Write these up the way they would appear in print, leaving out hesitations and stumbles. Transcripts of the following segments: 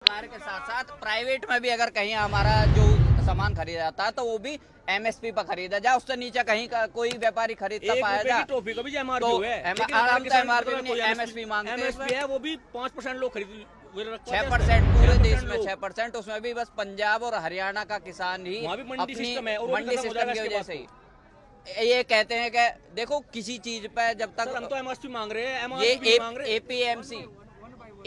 सरकार के साथ साथ प्राइवेट में भी अगर कहीं हमारा जो सामान खरीदा जाता है तो वो भी एमएसपी पर खरीदा जाए, उससे नीचे कहीं का कोई व्यापारी खरीदता पाया जाए टॉफी का भी एमआरपी है, आराम से एमआरपी एमएसपी मांगते हैं, वो भी 5% लोग खरीद 6% पूरे देश में 6%, उसमें भी बस पंजाब और हरियाणा का किसान ही अपनी मंडी सिस्टम की वजह से ही ये कहते हैं कि देखो किसी चीज पे जब तक हम तो एमएसपी मांग रहे हैं, ये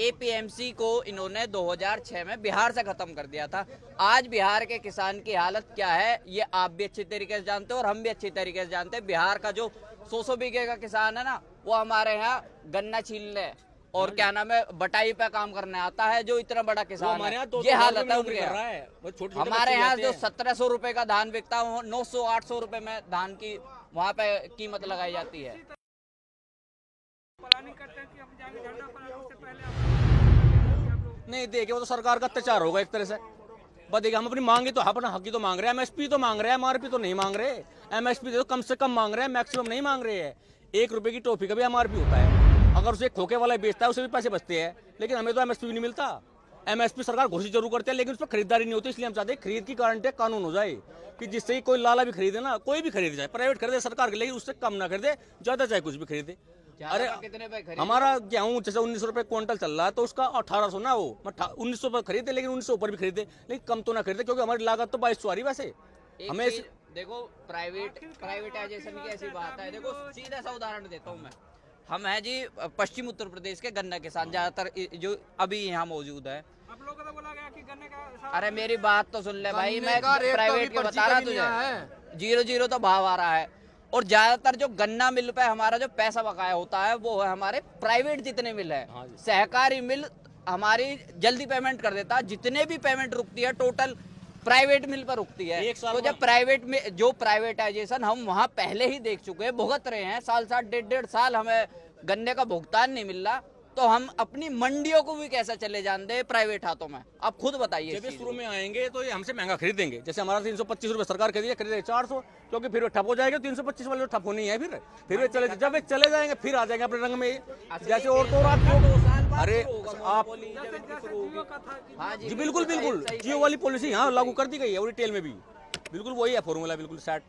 एपीएमसी को इन्होंने 2006 में बिहार से खत्म कर दिया था। आज बिहार के किसान की हालत क्या है ये आप भी अच्छी तरीके से जानते हो और हम भी अच्छी तरीके से जानते हैं। बिहार का जो 100 बीघे का किसान है ना, वो हमारे यहाँ गन्ना छीलने और क्या नाम है बटाई पे काम करने आता है, जो इतना बड़ा किसान है। ये हालत है उनके। हमारे यहाँ जो 1700 रुपए का धान बिकता है, 900-800 रुपए में धान की वहाँ पे कीमत लगाई जाती है। नहीं देखिए, वो तो सरकार का अत्याचार होगा एक तरह से। बस देखिए, हम अपनी मांगे तो अपना हक ही तो मांग रहे हैं, एमएसपी तो मांग रहे हैं, एमआरपी तो नहीं मांग रहे। एमएसपी तो कम से कम मांग रहे हैं, मैक्सिमम नहीं मांग रहे हैं। 1 रुपए की टॉफी का भी एमआरपी होता है, अगर उसे खोखे वाला बेचता है उसे भी पैसे बचते हैं, लेकिन हमें तो एमएसपी भी नहीं मिलता। एमएसपी सरकार घोषित जरूर करते हैं, लेकिन उस पर खरीदारी नहीं होती। इसलिए हम चाहते हैं खरीद की गारंटी कानून हो जाए कि जिससे कोई लाला भी खरीदे ना, कोई भी खरीद जाए, प्राइवेट खरीदे सरकार के, लेकिन उससे कम ना खरीदे, ज्यादा चाहे कुछ भी खरीदे। अरे हमारा गेहूं जैसे 1900 रुपए क्विंटल चल रहा है, तो उसका 1800 ना हो 1900 पर खरीदे, लेकिन 1900 ऊपर भी खरीदे, लेकिन कम तो ना खरीदे, क्योंकि हमारी लागत तो 2200 आ रही वैसे। हमें देखो प्राइवेटाइजेशन की ऐसी बात है। देखो सीधा सा उदाहरण देता हूँ मैं। हम है जी पश्चिम उत्तर प्रदेश के गन्ना किसान, ज्यादातर जो अभी यहाँ मौजूद है। आप लोगों को बोला गया कि गन्ने का अरे मेरी बात तो सुन ले भाई, मैं प्राइवेट के बता रहा तुझे। 0-0 तो भाव आ रहा है, और ज्यादातर जो गन्ना मिल पे हमारा जो पैसा बकाया होता है वो है हमारे प्राइवेट जितने मिल है। सहकारी मिल हमारी जल्दी पेमेंट कर देता है, जितने भी पेमेंट रुकती है टोटल प्राइवेट मिल पर रुकती है। तो जब प्राइवेट में जो प्राइवेटाइजेशन हम वहाँ पहले ही देख चुके हैं, भुगत रहे हैं, साल 1.5 साल हमें गन्ने का भुगतान नहीं मिल रहा, तो हम अपनी मंडियों को भी कैसे चले जान दे प्राइवेट हाथों में? आप खुद बताइए। जब शुरू में आएंगे तो ये हमसे महंगा खरीदेंगे। जैसे हमारा 325 रुपए सरकार खरीदे 400, क्योंकि फिर ठप हो जाएगा। 325 वाले ठप होनी है, फिर वे चले, जब वे चले जाएंगे फिर आ जाएंगे अपने रंग में। जैसे और तो अरे आप जी बिल्कुल जियो वाली पॉलिसी यहाँ लागू कर दी गई है, और रिटेल में भी बिल्कुल वही है फॉर्मूला, बिल्कुल सेट।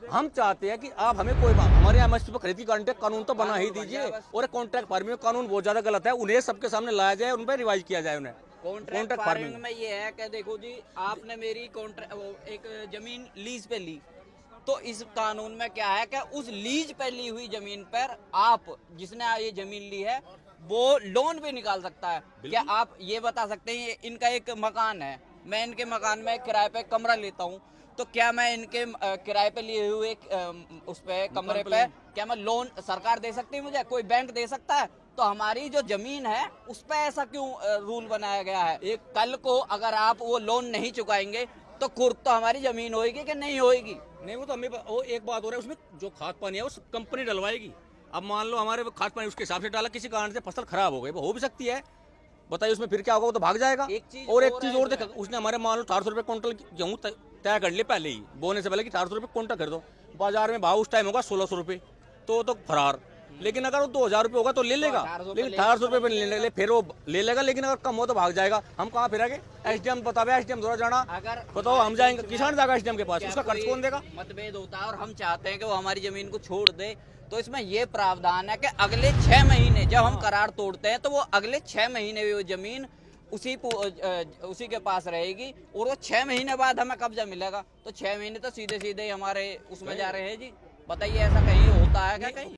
हम चाहते हैं कि आप हमें कोई बात हमारे एमएसपी पर खरीद की गारंटी कानून तो बना ही दीजिए, और कॉन्ट्रैक्ट फार्मिंग कानून बहुत ज्यादा गलत है, उन्हें सबके सामने लाया जाए, उन पर रिवाइज किया जाए। उन्हें कॉन्ट्रैक्ट फार्मिंग में ये है कि देखो जी, आपने मेरी एक जमीन लीज पे ली, तो इस कानून में क्या है कि उस लीज पे ली हुई जमीन पर आप जिसने ये जमीन ली है वो लोन भी निकाल सकता है। क्या आप ये बता सकते हैं, इनका एक मकान है, मैं इनके मकान में किराए पे कमरा लेता हूँ, तो क्या मैं इनके किराए पे लिए हुए उस पे कमरे पे क्या मैं लोन सरकार दे सकती है मुझे? कोई बैंक दे सकता है? तो हमारी जो जमीन है उस पे ऐसा क्यों रूल बनाया गया है? एक कल को अगर आप वो लोन नहीं चुकाएंगे तो कुर्क तो हमारी जमीन होगी कि नहीं होगी? नहीं, वो तो हमें वो एक बात हो रहा है, उसमें जो खाद पानी है वो कंपनी डलवाएगी। अब मान लो हमारे खाद पानी उसके हिसाब से डाला, किसी कारण से फसल खराब हो गई, वो हो भी सकती है, बताइए उसमें फिर क्या होगा? वो तो भाग जाएगा। एक चीज और देखा, उसने हमारे मान लो 400 रुपए क्विंटल गेहूँ तय कर लिए पहले ही, बोने से पहले कि 400 रुपए क्विंटल कर दो। बाजार में भाव उस टाइम होगा 1600 रुपए, तो फरार। लेकिन अगर वो 2000 रुपए होगा तो ले लेगा, लेकिन 400 रुपए ले फिर वो ले लेगा, लेकिन अगर कम हो तो भाग जाएगा। हम कहाँ फिरेंगे? एसडीएम बतावे, एसडीएम द्वारा जाना, अगर बताओ हम जाएंगे, किसान जाएगा एसडीएम के पास, उसका खर्च कौन देगा? मतभेद होता है और हम चाहते हैं कि वो हमारी जमीन को छोड़ दे, तो इसमें ये प्रावधान है कि अगले 6 महीने जब हम करार तोड़ते हैं तो वो अगले 6 महीने भी वो जमीन उसी के पास रहेगी, और वो 6 महीने बाद हमें कब्जा मिलेगा। तो 6 महीने तो सीधे सीधे हमारे उसमें जा रहे हैं जी। बताइए ऐसा कहीं होता है क्या कहीं?